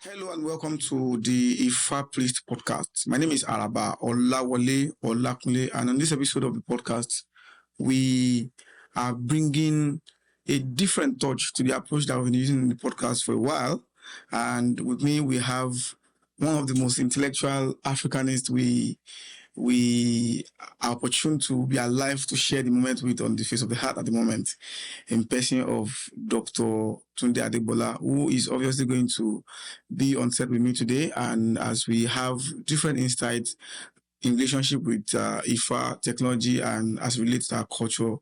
Hello and welcome to the Ifa Priest podcast. My name is Olawole, Olakunle, and on this episode of the podcast, we are bringing a different touch to the approach that we've been using in the podcast for a while. And with me, we have one of the most intellectual Africanists we are opportune to be alive to share the moment with on the face of the heart at the moment, in person of Dr. Tunde Adegbola, who is obviously going to be on set with me today. And as we have different insights in relationship with IFA technology and as relates to our culture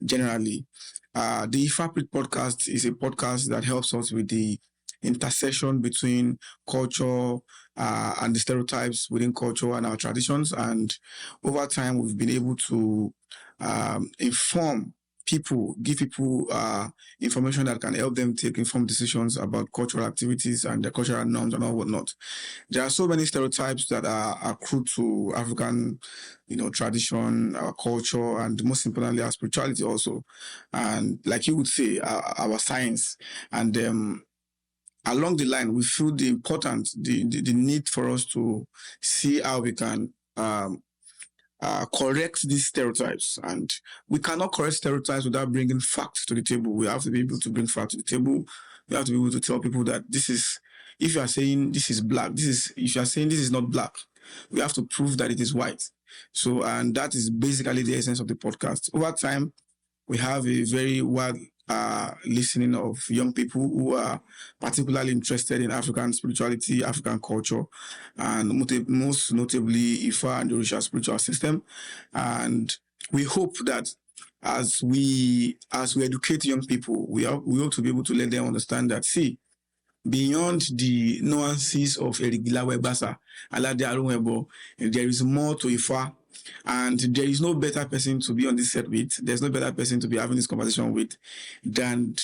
generally. The IFA podcast is a podcast that helps us with the intersection between culture and the stereotypes within culture and our traditions. And over time, we've been able to inform people, give people information that can help them take informed decisions about cultural activities and the cultural norms and all whatnot. There are so many stereotypes that are accrued to African, tradition, our culture, and most importantly, our spirituality also. And like you would say, our science. And along the line, we feel the importance, the need for us to see how we can correct these stereotypes. And we cannot correct stereotypes without bringing facts to the table. We have to be able to bring facts to the table. We have to be able to tell people that this is, if you are saying this is black, if you are saying this is not black, we have to prove that it is white. So, and that is basically the essence of the podcast. Over time, we have a very wide listening of young people who are particularly interested in African spirituality, African culture, and most notably Ifa and the Orisha spiritual system. And we hope that as we educate young people, we hope to be able to let them understand that, see, beyond the nuances of Erigilawe Basa, Alade Arunwebo, there is more to Ifa. And there is no better person to be on this set with. There's no better person to be having this conversation with than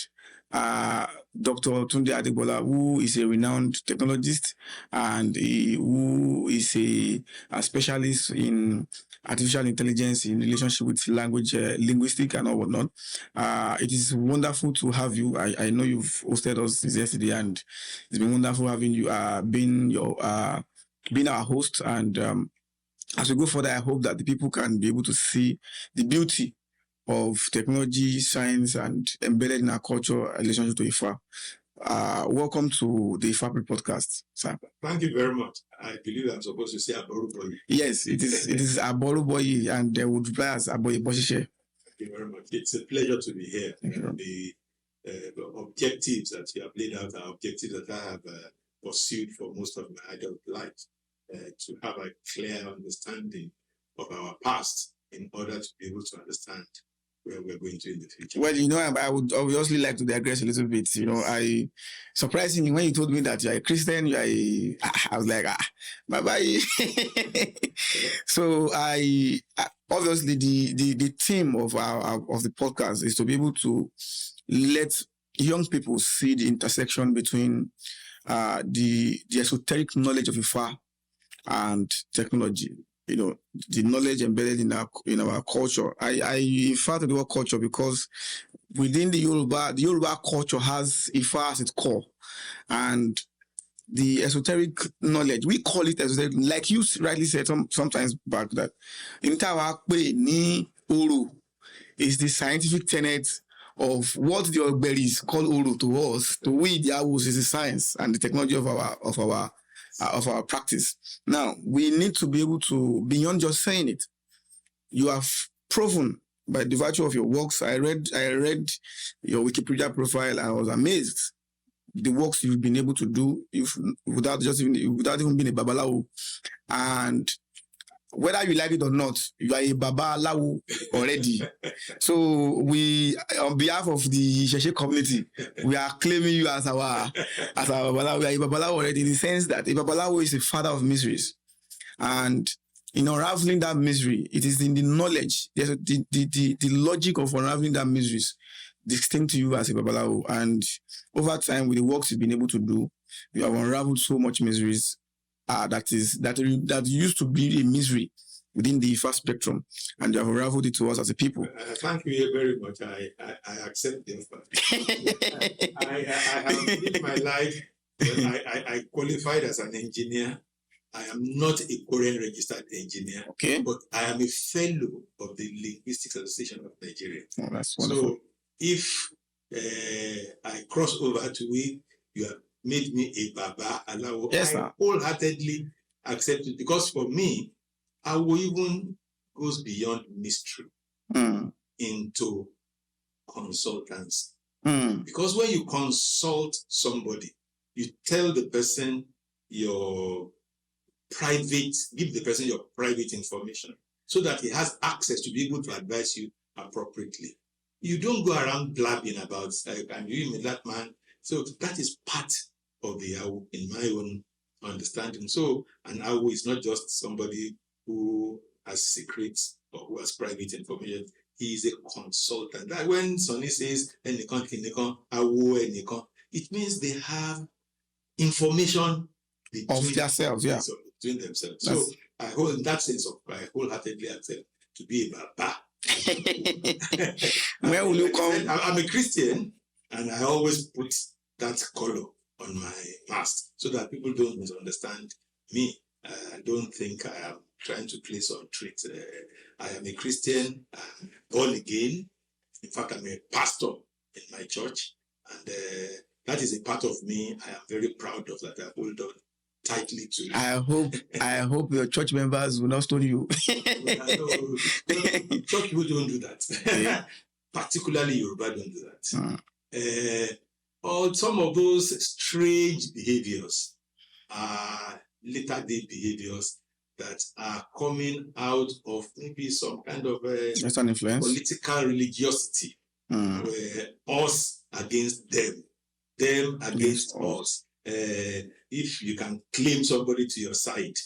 Dr. Tunde Adegbola, who is a renowned technologist and who is a specialist in artificial intelligence in relationship with language, linguistic and all whatnot. It is wonderful to have you. I know you've hosted us since yesterday, and it's been wonderful having you being our host. And as we go further, I hope that the people can be able to see the beauty of technology, science, and embedded in our culture relationship to IFA. Welcome to the IFA podcast, sir. Thank you very much. I believe I'm supposed to say Aboruboyi. Yes, it is. It is Aboruboyi, and they would reply as Aboyi Boshishe. Thank you very much. It's a pleasure to be here. The objectives that you have laid out are objectives that I have pursued for most of my adult life. To have a clear understanding of our past in order to be able to understand where we're going to in the future. Well, I would obviously like to digress a little bit. I surprisingly, when you told me that you're a Christian, I was like, bye-bye. So obviously the theme of the podcast is to be able to let young people see the intersection between the esoteric knowledge of Ifa and technology, the knowledge embedded in our culture. I refer to the word culture because within the Yoruba culture has Ifa as its core, and the esoteric knowledge, we call it esoteric, like you rightly said sometimes back, that in TIWA ni Uru is the scientific tenet of what the Ogberis call Uru to us. To we, the Awus, is the science and the technology of our practice. Now, we need to be able to, beyond just saying it, you have proven by the virtue of your works. I read your Wikipedia profile and I was amazed the works you've been able to do without even being a Babalawo. And whether you like it or not, you are a Babalawo already. So we, on behalf of the Sheshe community, we are claiming you as our Babalawo. We are a Babalawo already, in the sense that a Babalawo is a father of mysteries. And in unraveling that mystery, it is in the knowledge, the logic of unraveling that mysteries distinct to you as a Babalawo. And over time, with the works you've been able to do, you have unraveled so much mysteries that used to be a misery within the IFA spectrum, and you have unraveled it to us as a people. Thank you very much. I accept the offer. I have lived my life. I qualified as an engineer. I am not a current registered engineer, Okay. but I am a fellow of the Linguistics Association of Nigeria. Oh, that's wonderful. So if I cross over to it, you have made me a Babalawo. Yes, I wholeheartedly accept it, because for me, Awo even goes beyond mystery into consultancy. Because when you consult somebody, you tell the person your private, give the person your private information so that he has access to be able to advise you appropriately. You don't go around blabbing about, I'm doing with that man. So that is part of the AWO in my own understanding. So an AWO is not just somebody who has secrets or who has private information. He is a consultant. That when Sonny says, AWO, it means they have information of themselves, yeah. Between themselves. So I hold, in that sense, I wholeheartedly accept to be a Baba. Where will you come? I'm a Christian, and I always put that color on my mask so that people don't misunderstand me. I don't think I am trying to play some tricks. I am a Christian, I'm born again. In fact, I'm a pastor in my church, and that is a part of me. I am very proud of that. I hold on tightly to. I hope your church members will not stone you. No, church people don't do that. Yeah. Particularly Yoruba don't do that. Or some of those strange behaviors are later day behaviors that are coming out of maybe some kind of Western influence, political religiosity, where us against them against us. If you can claim somebody to your side,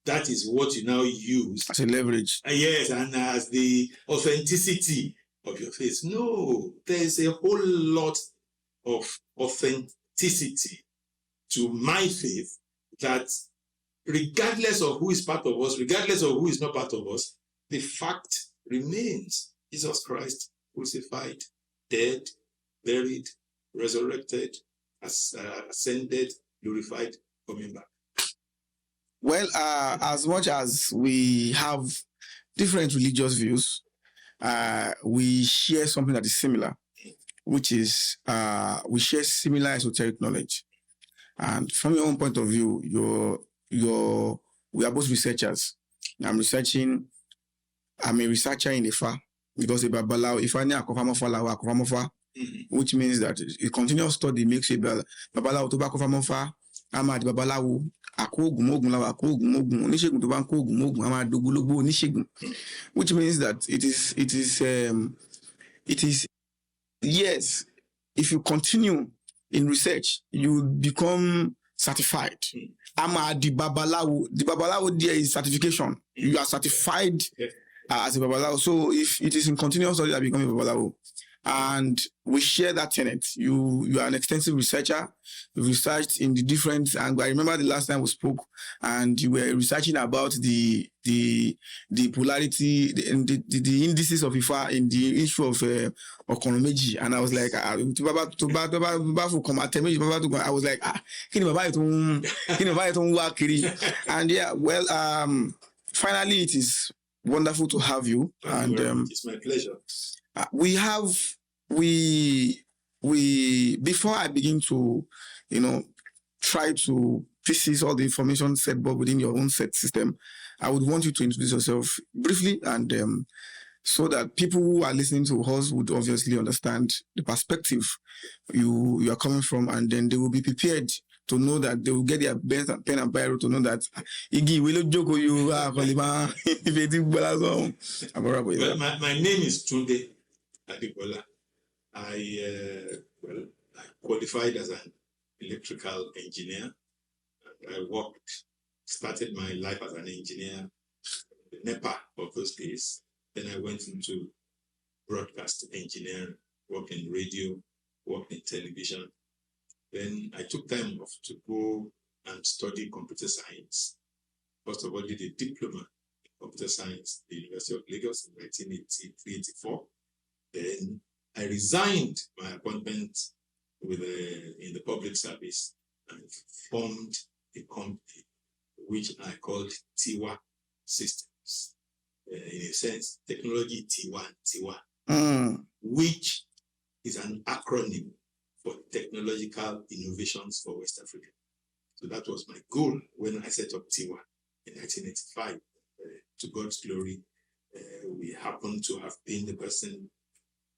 that is what you now use as a leverage. Yes, and as the authenticity of your faith. No, there is a whole lot of authenticity to my faith that regardless of who is part of us, regardless of who is not part of us, the fact remains. Jesus Christ crucified, dead, buried, resurrected, ascended, glorified, coming back. Well, as much as we have different religious views, we share something that is similar, which is we share similar esoteric knowledge. And from your own point of view, we are both researchers. I'm a researcher in Ifa, because a Babalawo, Ifa ni akofamofa, which means that a continuous study makes a Babalawo to bakofamofa, ama di Babalawo, which means that it is yes, if you continue in research, you become certified. Ama the Babalawo there is certification. You are certified as a Babalawo. So if it is in continuous study that become a Babalawo, and we share that tenet. You are an extensive researcher. You've researched in the different, and I remember the last time we spoke, and you were researching about the polarity, the indices of Ifa in the issue of Okonomeji, and I was like, I was like, and yeah, well, finally, it is wonderful to have you, and it's my pleasure. We before I begin to, try to pieces all the information set up within your own set system, I would want you to introduce yourself briefly, and so that people who are listening to us would obviously understand the perspective you are coming from, and then they will be prepared to know that they will get their pen and biro to know that Well, my name is Tunde Adegbola. I qualified as an electrical engineer. I started my life as an engineer, NEPA of those days. Then I went into broadcast engineering, worked in radio, worked in television. Then I took time off to go and study computer science. First of all, did a diploma in computer science, the University of Lagos in 1983-84. Then I resigned my appointment in the public service and formed a company which I called TIWA Systems. In a sense, technology TIWA, which is an acronym for technological innovations for West Africa. So that was my goal when I set up TIWA in 1985. To God's glory, we happen to have been the person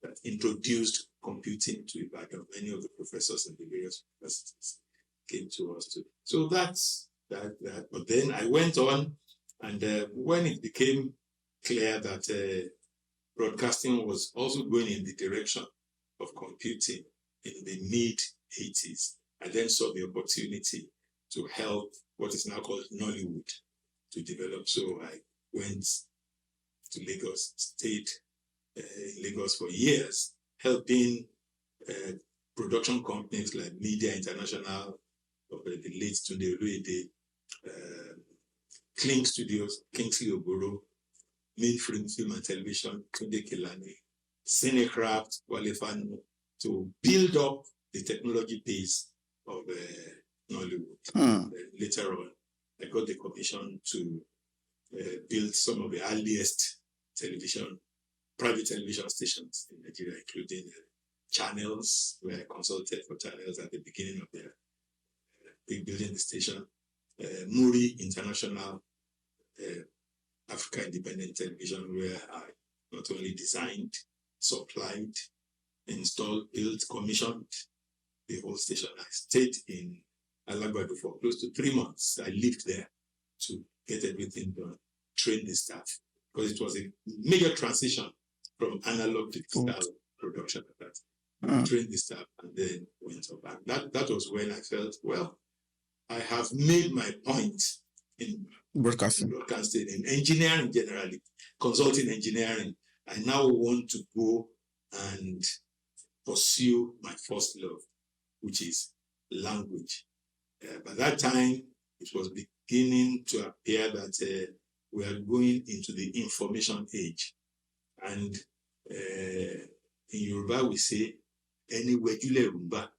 that introduced computing to Ibadan. Many of the professors in the various universities came to us too. So that's that. But then I went on, and when it became clear that broadcasting was also going in the direction of computing in the mid-80s, I then saw the opportunity to help what is now called Nollywood to develop. So I went to Lagos, stayed in Lagos for years, helping production companies like Media International, of the late Tunde Adegbola, Clink Studios, Kingsley Oboro, Mainframe Film and Television, Tunde Kelani, Cinecraft, Walefano, to build up the technology base of Nollywood. Later on, I got the commission to build some of the earliest private television stations in Nigeria, including channels, where I consulted for channels at the beginning of their building the station, Muri International, Africa Independent Television, where I not only designed, supplied, installed, built, commissioned the whole station. I stayed in Alagbado for close to 3 months. I lived there to get everything done, train the staff, because it was a major transition from analog to digital production at that time. Trained the staff and then went up. And that was when I felt, well, I have made my point in broadcasting, in engineering generally, consulting engineering. I now want to go and pursue my first love, which is language. By that time, it was beginning to appear that we are going into the information age. And in Yoruba, we say, anywhere you Yoruba,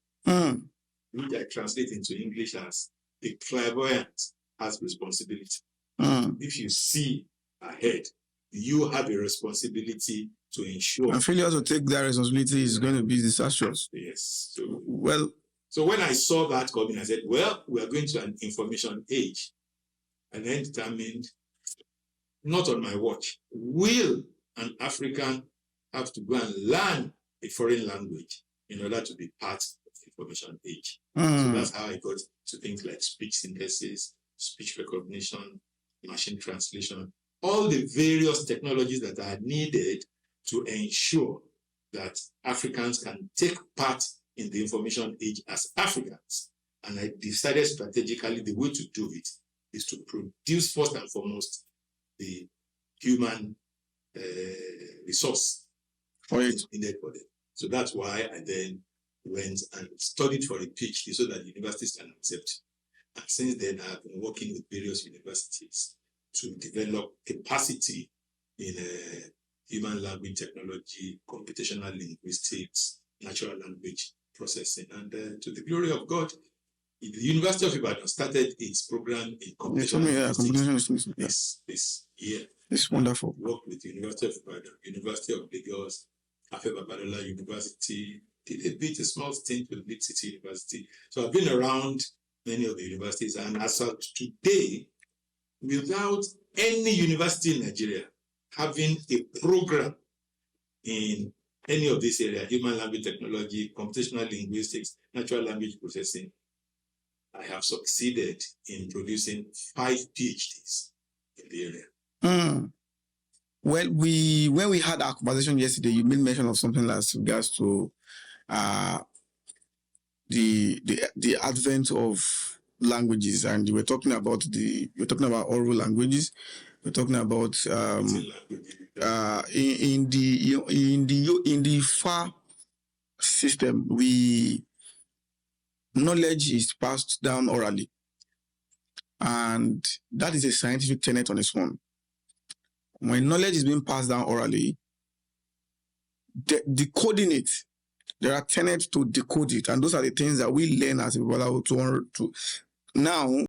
which I translate into English as the clairvoyant has responsibility. If you see ahead, you have a responsibility to ensure. And failure to take that responsibility is going to be disastrous. Yes. So when I saw that coming, I said, well, we are going to an information age. And then determined, not on my watch, will an African have to go and learn a foreign language in order to be part of the information age? So that's how I got to things like speech synthesis, speech recognition, machine translation, all the various technologies that are needed to ensure that Africans can take part in the information age as Africans. And I decided strategically the way to do it is to produce first and foremost the human resource needed for them. So that's why I then went and studied for a PhD so that universities can accept. And since then, I've been working with various universities to develop capacity in human language technology, computational linguistics, natural language processing. And to the glory of God, the University of Ibadan started its program in computational linguistics this year. It's wonderful. Worked with the University of Ibadan, University of Lagos, Babalawo University, did a small stint with Lead City University. So I've been around many of the universities, and as of today, without any university in Nigeria having a program in any of these areas, human language technology, computational linguistics, natural language processing, I have succeeded in producing 5 PhDs in the area. Well, when we had our conversation yesterday, you made mention of something like regards to the advent of languages, and you were talking about oral languages. We're talking about in the FAR system, knowledge is passed down orally, and that is a scientific tenet on its own. when knowledge is being passed down orally, decoding it, there are tenets to decode it, and those are the things that we learn as a Babalawo to now.